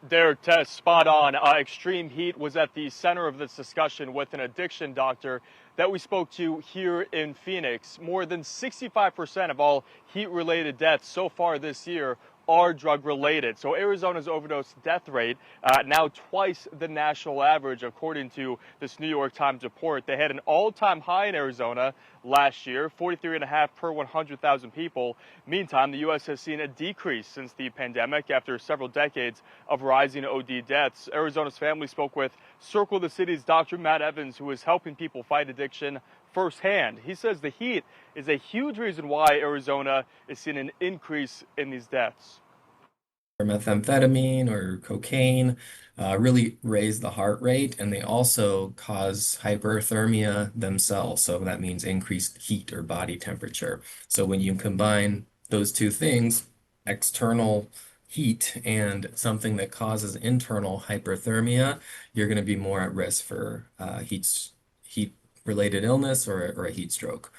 Derek, Test, spot on. Extreme heat was at the center of this discussion with an addiction doctor that we spoke to here in Phoenix. More than 65% of all heat-related deaths so far this year are drug-related. So Arizona's overdose death rate now twice the national average, according to this New York Times report. They had an all-time high in Arizona last year, 43.5 per 100,000 people. Meantime, the U.S. has seen a decrease since the pandemic after several decades of rising OD deaths. Arizona's family spoke with Circle the City's Dr. Matt Evans, who is helping people fight addiction firsthand. He says the heat is a huge reason why Arizona is seeing an increase in these deaths. Or methamphetamine or cocaine really raise the heart rate, and they also cause hyperthermia themselves. So that means increased heat or body temperature. So when you combine those two things, external heat and something that causes internal hyperthermia, you're going to be more at risk for heat related illness or a heat stroke.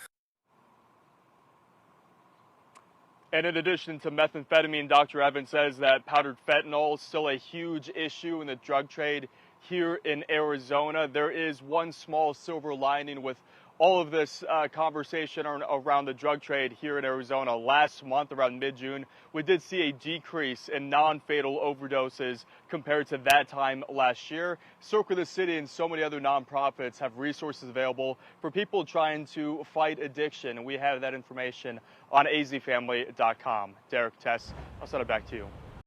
And in addition to methamphetamine, Dr. Evans says that powdered fentanyl is still a huge issue in the drug trade here in Arizona. There is one small silver lining with all of this conversation around the drug trade here in Arizona. Last month, around mid-June, we did see a decrease in non-fatal overdoses compared to that time last year. Circle the City and so many other nonprofits have resources available for people trying to fight addiction. And we have that information on azfamily.com. Derek, Tess, I'll send it back to you.